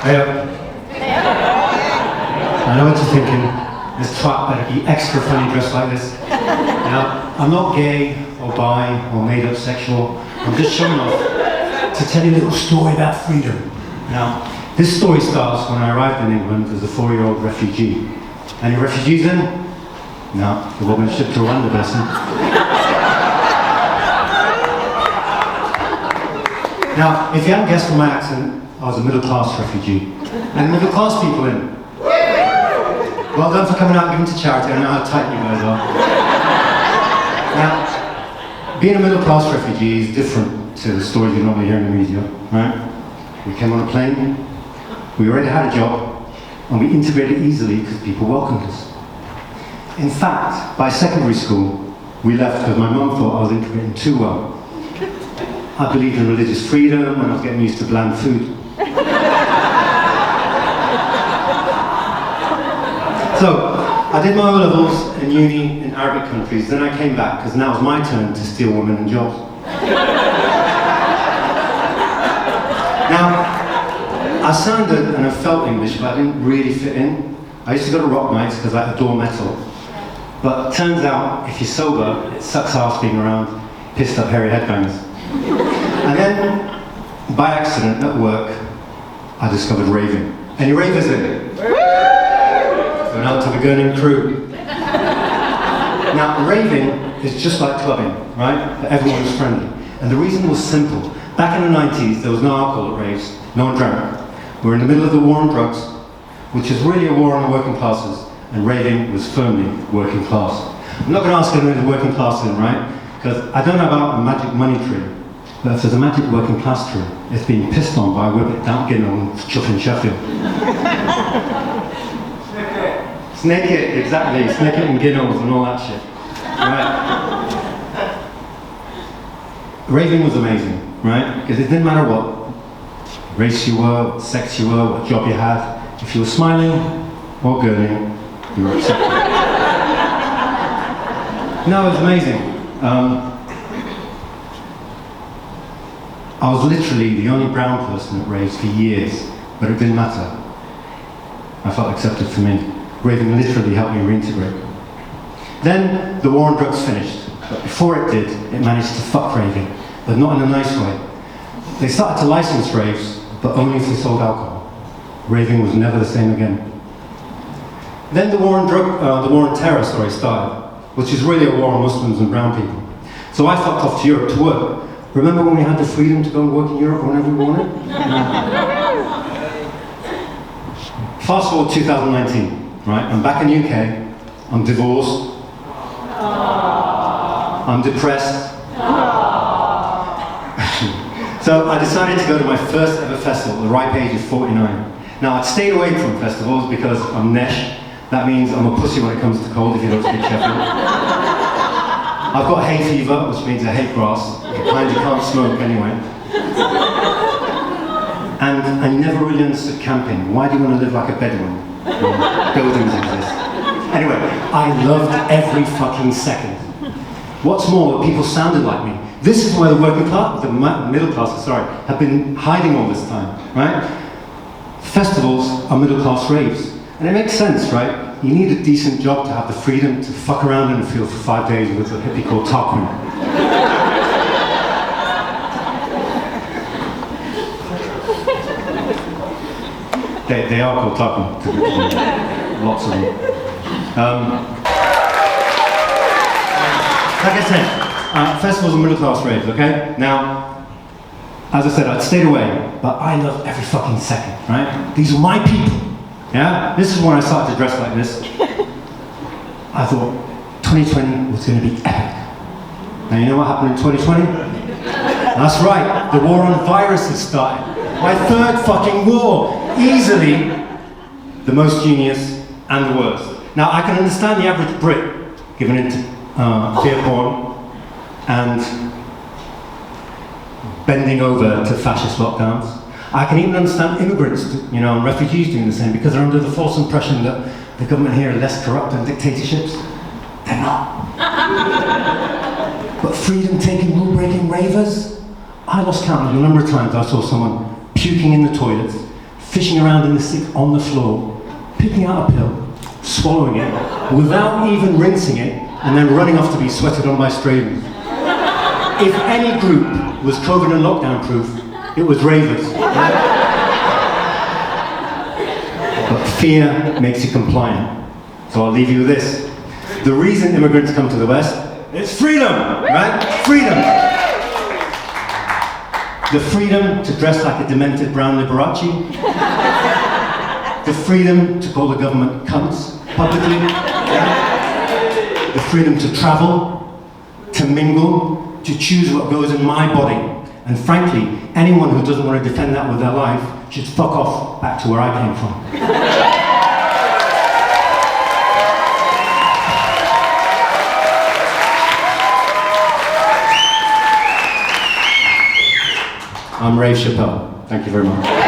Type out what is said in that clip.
Hey up. I know what you're thinking. This twat better be extra funny dressed like this. Now, I'm not gay or bi or made up sexual. I'm just showing off to tell you a little story about freedom. Now, this story starts when I arrived in England as a 4-year-old refugee. Any refugees in? No, they've all been shipped to Rwanda, bless them. Now, if you haven't guessed from my accent, I was a middle-class refugee. And middle-class people in. Well done for coming out and giving to charity. I know how tight you guys are. Now, being a middle-class refugee is different to the stories you normally hear in the media, right? We came on a plane, we already had a job, and we integrated easily because people welcomed us. In fact, by secondary school, we left because my mum thought I was integrating too well. I believed in religious freedom and I was getting used to bland food. So, I did my O-levels in uni in Arabic countries, then I came back because now it's my turn to steal women and jobs. Now, I sounded and I felt English, but I didn't really fit in. I used to go to rock nights because I adore metal. But it turns out, if you're sober, it sucks ass being around pissed up hairy headbangers. And then, by accident, at work, I discovered raving. Any ravers in it? Going out to the Gurning crew. Now, raving is just like clubbing, right? But everyone was friendly. And the reason was simple. Back in the 90s, there was no alcohol at raves. No one drank. We were in the middle of the war on drugs, which is really a war on the working classes, and raving was firmly working class. I'm not going to ask anyone in the working class in, right? Because I don't know about a magic money tree, but if there's a magic working class tree, it's being pissed on by a whippet down Ginnell chuff in Sheffield. Snake it, exactly. Snake it and Ginnells and all that shit. Right? Raving was amazing, right? Because it didn't matter what race you were, what sex you were, what job you had. If you were smiling or gurning, you were accepted. No, it was amazing. I was literally the only brown person at raves for years, but it didn't matter. I felt accepted for me. Raving literally helped me reintegrate. Then the war on drugs finished, but before it did, it managed to fuck raving, but not in a nice way. They started to license raves, but only if they sold alcohol. Raving was never the same again. Then the war on terror started, which is really a war on Muslims and brown people. So I fucked off to Europe to work. Remember when we had the freedom to go and work in Europe whenever we wanted? Fast forward 2019, right? I'm back in the UK, I'm divorced, I'm depressed. So I decided to go to my first ever festival at the ripe age of 49. Now I'd stayed away from festivals because I'm nesh. That means I'm a pussy when it comes to cold if you don't speak Sheffield. I've got hay fever, which means I hate grass. The kind you can't smoke anyway. And I never really understood camping. Why do you want to live like a Bedouin? Buildings exist. Anyway, I loved every fucking second. What's more, people sounded like me. This is where the working class, the middle classes, have been hiding all this time, right? Festivals are middle class raves. And it makes sense, right? You need a decent job to have the freedom to fuck around in the field for 5 days with a hippie called Tarquin. They are called Tarquin. Lots of them. Like I said, festivals are middle class raves, okay? Now, as I said, I'd stayed away, but I loved every fucking second, right? These are my people. Yeah? This is when I started to dress like this. I thought 2020 was going to be epic. Now you know what happened in 2020? That's right, the war on viruses started. My third fucking war. Easily the most genius and the worst. Now I can understand the average Brit given into beer porn and bending over to fascist lockdowns. I can even understand immigrants, and refugees doing the same because they're under the false impression that the government here are less corrupt than dictatorships. They're not. But freedom-taking, rule-breaking ravers? I lost count of the number of times I saw someone puking in the toilets, fishing around in the sick on the floor, picking out a pill, swallowing it, without even rinsing it, and then running off to be sweated on by strangers. If any group was COVID and lockdown proof, it was ravers. But fear makes you compliant. So I'll leave you with this. The reason immigrants come to the West, it's freedom, right? Freedom. The freedom to dress like a demented brown Liberace. The freedom to call the government cunts publicly. The freedom to travel, to mingle, to choose what goes in my body. And frankly, anyone who doesn't want to defend that with their life should fuck off back to where I came from. I'm Ray Chappelle. Thank you very much.